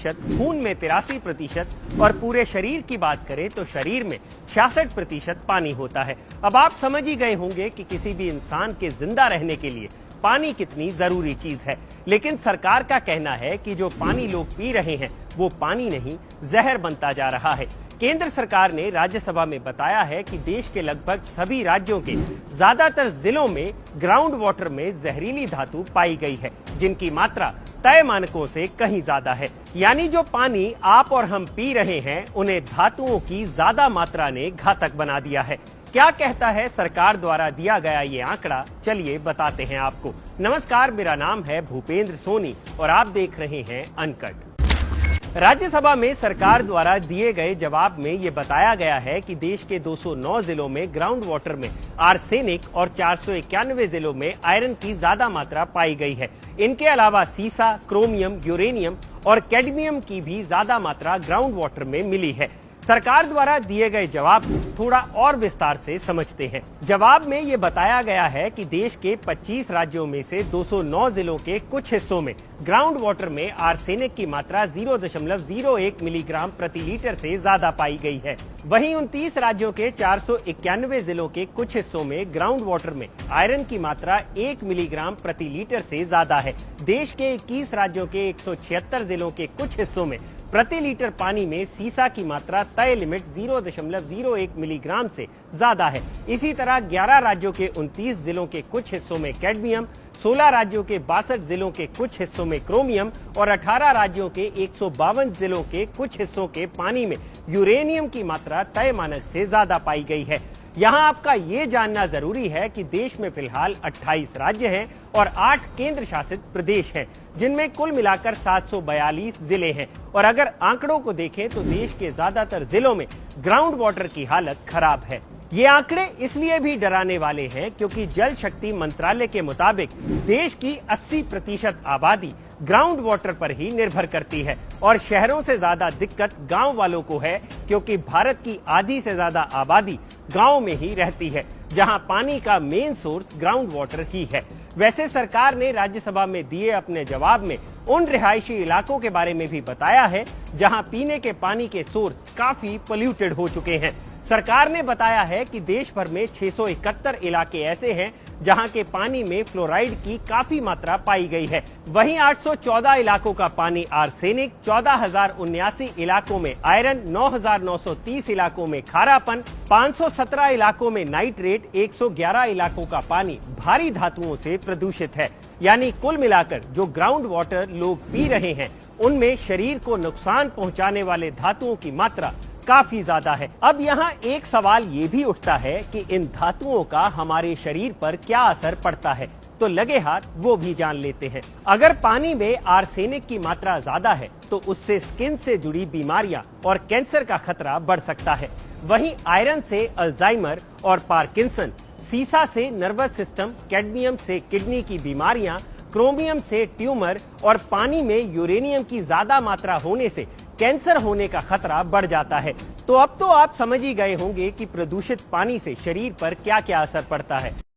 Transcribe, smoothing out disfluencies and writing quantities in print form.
प्रतिशत, खून में 83% और पूरे शरीर की बात करें तो शरीर में 66% पानी होता है। अब आप समझ ही गए होंगे कि किसी भी इंसान के जिंदा रहने के लिए पानी कितनी जरूरी चीज है। लेकिन सरकार का कहना है कि जो पानी लोग पी रहे हैं वो पानी नहीं, जहर बनता जा रहा है। केंद्र सरकार ने राज्यसभा में बताया है कि देश के लगभग सभी राज्यों के ज्यादातर जिलों में ग्राउंड वाटर में जहरीली धातु पाई गई है, जिनकी मात्रा तय मानकों से कहीं ज्यादा है। यानी जो पानी आप और हम पी रहे हैं उन्हें धातुओं की ज्यादा मात्रा ने घातक बना दिया है। क्या कहता है सरकार द्वारा दिया गया ये आंकड़ा, चलिए बताते हैं आपको। नमस्कार, मेरा नाम है भूपेंद्र सोनी और आप देख रहे हैं अनकट। राज्यसभा में सरकार द्वारा दिए गए जवाब में ये बताया गया है कि देश के 209 जिलों में ग्राउंड वाटर में आर्सेनिक और 491 जिलों में आयरन की ज्यादा मात्रा पाई गई है। इनके अलावा सीसा, क्रोमियम, यूरेनियम और कैडमियम की भी ज्यादा मात्रा ग्राउंड वाटर में मिली है। सरकार द्वारा दिए गए जवाब को थोड़ा और विस्तार से समझते हैं। जवाब में ये बताया गया है कि देश के 25 राज्यों में से 209 जिलों के कुछ हिस्सों में ग्राउंड वाटर में आर्सेनिक की मात्रा 0.01 मिलीग्राम प्रति लीटर से ज्यादा पाई गई है। वहीं 29 राज्यों के 491 जिलों के कुछ हिस्सों में ग्राउंड वाटर में आयरन की मात्रा 1 मिलीग्राम प्रति लीटर से ज्यादा है। देश के 21 राज्यों के 176 जिलों के कुछ हिस्सों में प्रति लीटर पानी में सीसा की मात्रा तय लिमिट 0.01 मिलीग्राम से ज्यादा है। इसी तरह 11 राज्यों के 29 जिलों के कुछ हिस्सों में कैडमियम, 16 राज्यों के 62 जिलों के कुछ हिस्सों में क्रोमियम और 18 राज्यों के 152 जिलों के कुछ हिस्सों के पानी में यूरेनियम की मात्रा तय मानक से ज्यादा पाई गई है। यहाँ आपका ये जानना जरूरी है कि देश में फिलहाल 28 राज्य हैं और 8 केंद्र शासित प्रदेश हैं, जिनमें कुल मिलाकर 742 जिले हैं। और अगर आंकड़ों को देखें तो देश के ज्यादातर जिलों में ग्राउंड वाटर की हालत खराब है। ये आंकड़े इसलिए भी डराने वाले हैं क्योंकि जल शक्ति मंत्रालय के मुताबिक देश की 80% आबादी ग्राउंड वाटर पर ही निर्भर करती है और शहरों से ज्यादा दिक्कत गांव वालों को है, क्योंकि भारत की आधी से ज्यादा आबादी गांव में ही रहती है, जहां पानी का मेन सोर्स ग्राउंड वाटर ही है। वैसे सरकार ने राज्यसभा में दिए अपने जवाब में उन रिहायशी इलाकों के बारे में भी बताया है जहां पीने के पानी के सोर्स काफी पोल्यूटेड हो चुके हैं। सरकार ने बताया है कि देश भर में 671 इलाके ऐसे हैं जहां के पानी में फ्लोराइड की काफी मात्रा पाई गई है। वहीं 814 इलाकों का पानी आर्सेनिक, 14,079 इलाकों में आयरन, 9,930 इलाकों में खारापन, 517 इलाकों में नाइट्रेट, 111 इलाकों का पानी भारी धातुओं से प्रदूषित है। यानी कुल मिलाकर जो ग्राउंड वाटर लोग पी रहे हैं उनमें शरीर को नुकसान पहुंचाने वाले धातुओं की मात्रा काफी ज्यादा है। अब यहाँ एक सवाल ये भी उठता है कि इन धातुओं का हमारे शरीर पर क्या असर पड़ता है, तो लगे हाथ वो भी जान लेते हैं। अगर पानी में आर्सेनिक की मात्रा ज्यादा है तो उससे स्किन से जुड़ी बीमारियां और कैंसर का खतरा बढ़ सकता है। वहीं आयरन से अल्जाइमर और पार्किंसन, सीसा से नर्वस सिस्टम, कैडमियम से किडनी की बीमारियां, क्रोमियम से ट्यूमर और पानी में यूरेनियम की ज्यादा मात्रा होने से कैंसर होने का खतरा बढ़ जाता है। तो अब तो आप समझ ही गए होंगे कि प्रदूषित पानी से शरीर पर क्या क्या असर पड़ता है।